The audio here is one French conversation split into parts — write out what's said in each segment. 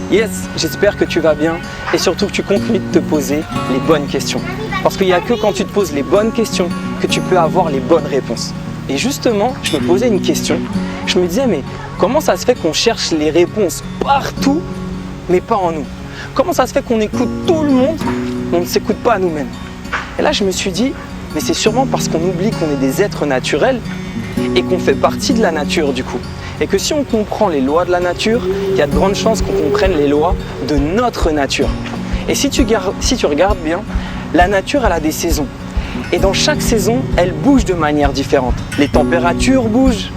Yes, j'espère que tu vas bien et surtout que tu continues de te poser les bonnes questions. Parce qu'il n'y a que quand tu te poses les bonnes questions que tu peux avoir les bonnes réponses. Et justement, je me posais une question. Je me disais, mais comment ça se fait qu'on cherche les réponses partout, mais pas en nous? Comment ça se fait qu'on écoute tout le monde, mais on ne s'écoute pas à nous-mêmes? Et là, je me suis dit, mais c'est sûrement parce qu'on oublie qu'on est des êtres naturels et qu'on fait partie de la nature du coup. Et que si on comprend les lois de la nature, il y a de grandes chances qu'on comprenne les lois de notre nature. Et si tu regardes bien, la nature, elle a des saisons. Et dans chaque saison, elle bouge de manière différente. Les températures bougent,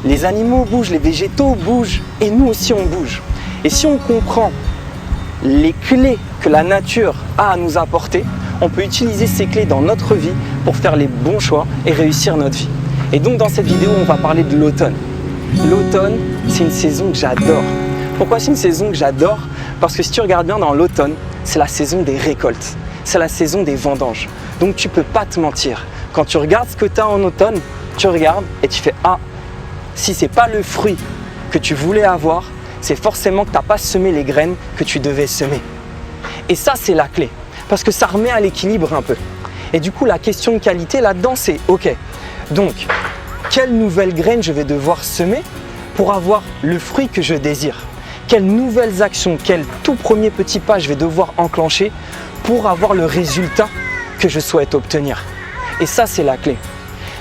les animaux bougent, les végétaux bougent, et nous aussi on bouge. Et si on comprend les clés que la nature a à nous apporter, on peut utiliser ces clés dans notre vie pour faire les bons choix et réussir notre vie. Et donc dans cette vidéo, on va parler de l'automne. L'automne, c'est une saison que j'adore. Pourquoi c'est une saison que j'adore? Parce que si tu regardes bien dans l'automne, c'est la saison des récoltes. C'est la saison des vendanges. Donc tu peux pas te mentir. Quand tu regardes ce que tu as en automne, tu regardes et tu fais « Ah, si c'est pas le fruit que tu voulais avoir, c'est forcément que tu n'as pas semé les graines que tu devais semer. » Et ça, c'est la clé. Parce que ça remet à l'équilibre un peu. Et du coup, la question de qualité là-dedans, c'est « Ok, donc, quelles nouvelles graines je vais devoir semer pour avoir le fruit que je désire? Quelles nouvelles actions, quel tout premier petit pas je vais devoir enclencher pour avoir le résultat que je souhaite obtenir? » Et ça, c'est la clé.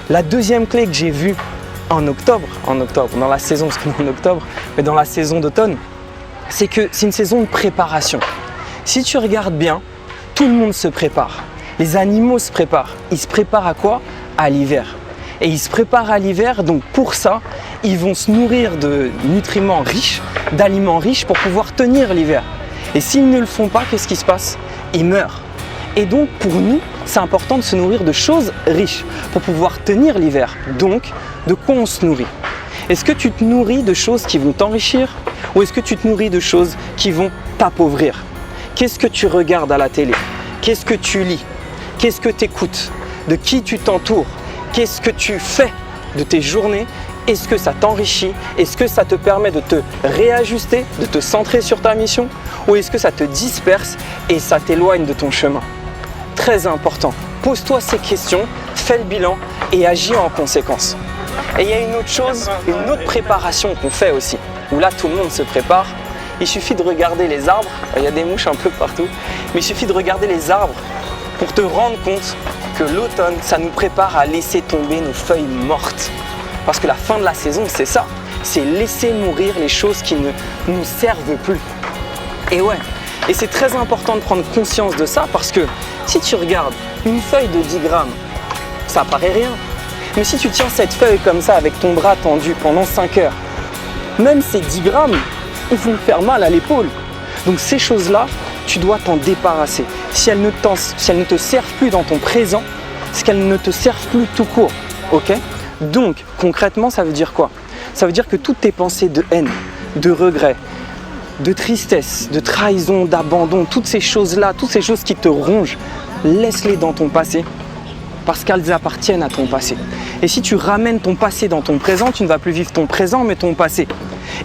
La deuxième clé que j'ai vue en octobre, dans la saison, parce qu'on est en octobre, mais dans la saison d'automne, c'est que c'est une saison de préparation. Si tu regardes bien, tout le monde se prépare. Les animaux se préparent. Ils se préparent à quoi? À l'hiver. Et ils se préparent à l'hiver, donc pour ça, ils vont se nourrir de nutriments riches, d'aliments riches pour pouvoir tenir l'hiver. Et s'ils ne le font pas, qu'est-ce qui se passe? Ils meurent. Et donc pour nous, c'est important de se nourrir de choses riches pour pouvoir tenir l'hiver. Donc, de quoi on se nourrit? Est-ce que tu te nourris de choses qui vont t'enrichir ou est-ce que tu te nourris de choses qui vont t'appauvrir? Qu'est-ce que tu regardes à la télé? Qu'est-ce que tu lis? Qu'est-ce que tu écoutes? De qui tu t'entoures? Qu'est-ce que tu fais de tes journées? Est-ce que ça t'enrichit? Est-ce que ça te permet de te réajuster, de te centrer sur ta mission? Ou est-ce que ça te disperse et ça t'éloigne de ton chemin? Très important. Pose-toi ces questions, fais le bilan et agis en conséquence. Et il y a une autre chose, une autre préparation qu'on fait aussi, où là tout le monde se prépare. Il suffit de regarder les arbres, il y a des mouches un peu partout, mais il suffit de regarder les arbres pour te rendre compte que l'automne, ça nous prépare à laisser tomber nos feuilles mortes. Parce que la fin de la saison, c'est ça, c'est laisser mourir les choses qui ne nous servent plus. Et ouais, et c'est très important de prendre conscience de ça parce que si tu regardes une feuille de 10 grammes, ça paraît rien. Mais si tu tiens cette feuille comme ça avec ton bras tendu pendant 5 heures, même ces 10 grammes, ils vont te faire mal à l'épaule. Donc ces choses-là, tu dois t'en débarrasser. Si elles ne te servent plus dans ton présent, c'est qu'elles ne te servent plus tout court. Ok? Donc concrètement, ça veut dire quoi? Ça veut dire que toutes tes pensées de haine, de regret, de tristesse, de trahison, d'abandon, toutes ces choses-là, toutes ces choses qui te rongent, laisse-les dans ton passé parce qu'elles appartiennent à ton passé. Et si tu ramènes ton passé dans ton présent, tu ne vas plus vivre ton présent mais ton passé.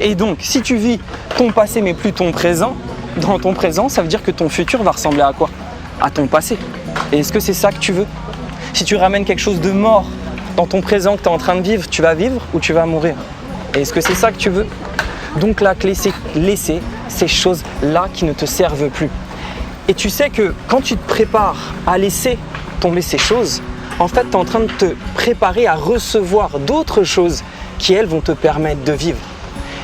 Et donc, si tu vis ton passé mais plus ton présent, dans ton présent, ça veut dire que ton futur va ressembler à quoi? À ton passé. Et est-ce que c'est ça que tu veux? Si tu ramènes quelque chose de mort dans ton présent que tu es en train de vivre, tu vas vivre ou tu vas mourir? Et est-ce que c'est ça que tu veux? Donc la clé, c'est laisser ces choses-là qui ne te servent plus. Et tu sais que quand tu te prépares à laisser tomber ces choses, en fait, tu es en train de te préparer à recevoir d'autres choses qui, elles, vont te permettre de vivre.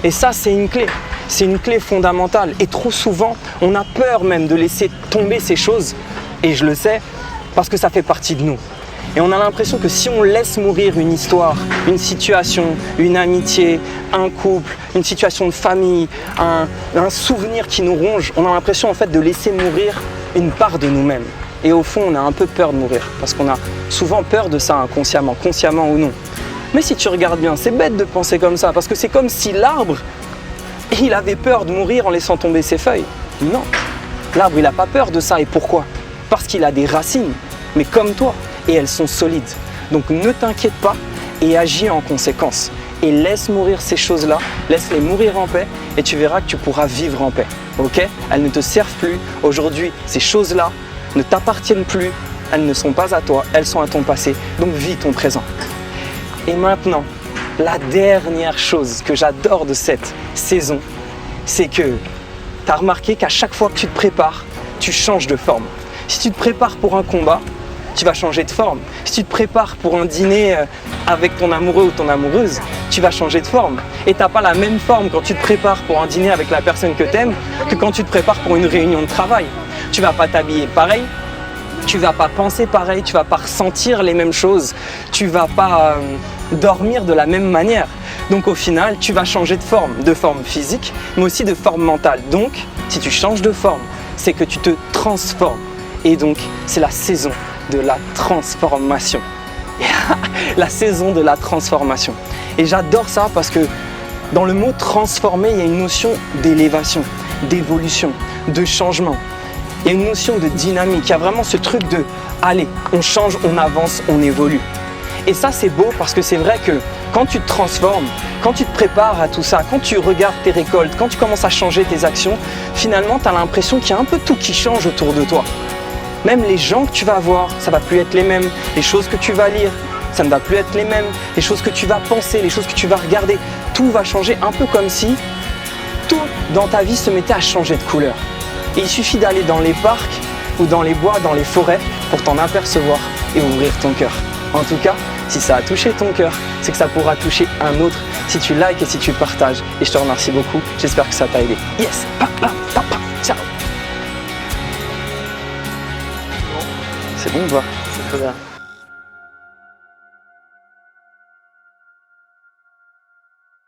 Et ça, c'est une clé. C'est une clé fondamentale. Et trop souvent, on a peur même de laisser tomber ces choses. Et je le sais, parce que ça fait partie de nous. Et on a l'impression que si on laisse mourir une histoire, une situation, une amitié, un couple, une situation de famille, un souvenir qui nous ronge, on a l'impression en fait de laisser mourir une part de nous-mêmes. Et au fond, on a un peu peur de mourir, parce qu'on a souvent peur de ça inconsciemment, consciemment ou non. Mais si tu regardes bien, c'est bête de penser comme ça, parce que c'est comme si l'arbre, il avait peur de mourir en laissant tomber ses feuilles. Non, l'arbre, il n'a pas peur de ça. Et pourquoi? Parce qu'il a des racines, mais comme toi. Et elles sont solides. Donc ne t'inquiète pas et agis en conséquence. et laisse mourir ces choses-là, laisse-les mourir en paix et tu verras que tu pourras vivre en paix. Ok? Elles ne te servent plus. Aujourd'hui, ces choses-là ne t'appartiennent plus. Elles ne sont pas à toi, elles sont à ton passé. Donc vis ton présent. Et maintenant, la dernière chose que j'adore de cette saison, c'est que tu as remarqué qu'à chaque fois que tu te prépares, tu changes de forme. Si tu te prépares pour un combat, tu vas changer de forme. Si tu te prépares pour un dîner avec ton amoureux ou ton amoureuse, tu vas changer de forme. Et tu n'as pas la même forme quand tu te prépares pour un dîner avec la personne que tu aimes que quand tu te prépares pour une réunion de travail. Tu ne vas pas t'habiller pareil, tu ne vas pas penser pareil, tu ne vas pas ressentir les mêmes choses, tu ne vas pas dormir de la même manière. Donc au final, tu vas changer de forme physique, mais aussi de forme mentale. Donc, si tu changes de forme, c'est que tu te transformes. Et donc, c'est la saison de la transformation. La saison de la transformation. Et j'adore ça parce que dans le mot transformer, il y a une notion d'élévation, d'évolution, de changement. Il y a une notion de dynamique. Il y a vraiment ce truc de allez, on change, on avance, on évolue. Et ça, c'est beau parce que c'est vrai que quand tu te transformes, quand tu te prépares à tout ça, quand tu regardes tes récoltes, quand tu commences à changer tes actions, finalement, tu as l'impression qu'il y a un peu tout qui change autour de toi. Même les gens que tu vas voir, ça ne va plus être les mêmes. Les choses que tu vas lire, ça ne va plus être les mêmes. Les choses que tu vas penser, les choses que tu vas regarder, tout va changer un peu comme si tout dans ta vie se mettait à changer de couleur. Et il suffit d'aller dans les parcs ou dans les bois, dans les forêts pour t'en apercevoir et ouvrir ton cœur. En tout cas, si ça a touché ton cœur, c'est que ça pourra toucher un autre si tu likes et si tu partages. Et je te remercie beaucoup. J'espère que ça t'a aidé. Yes! Ciao! C'est bon ou pas? C'est très bien.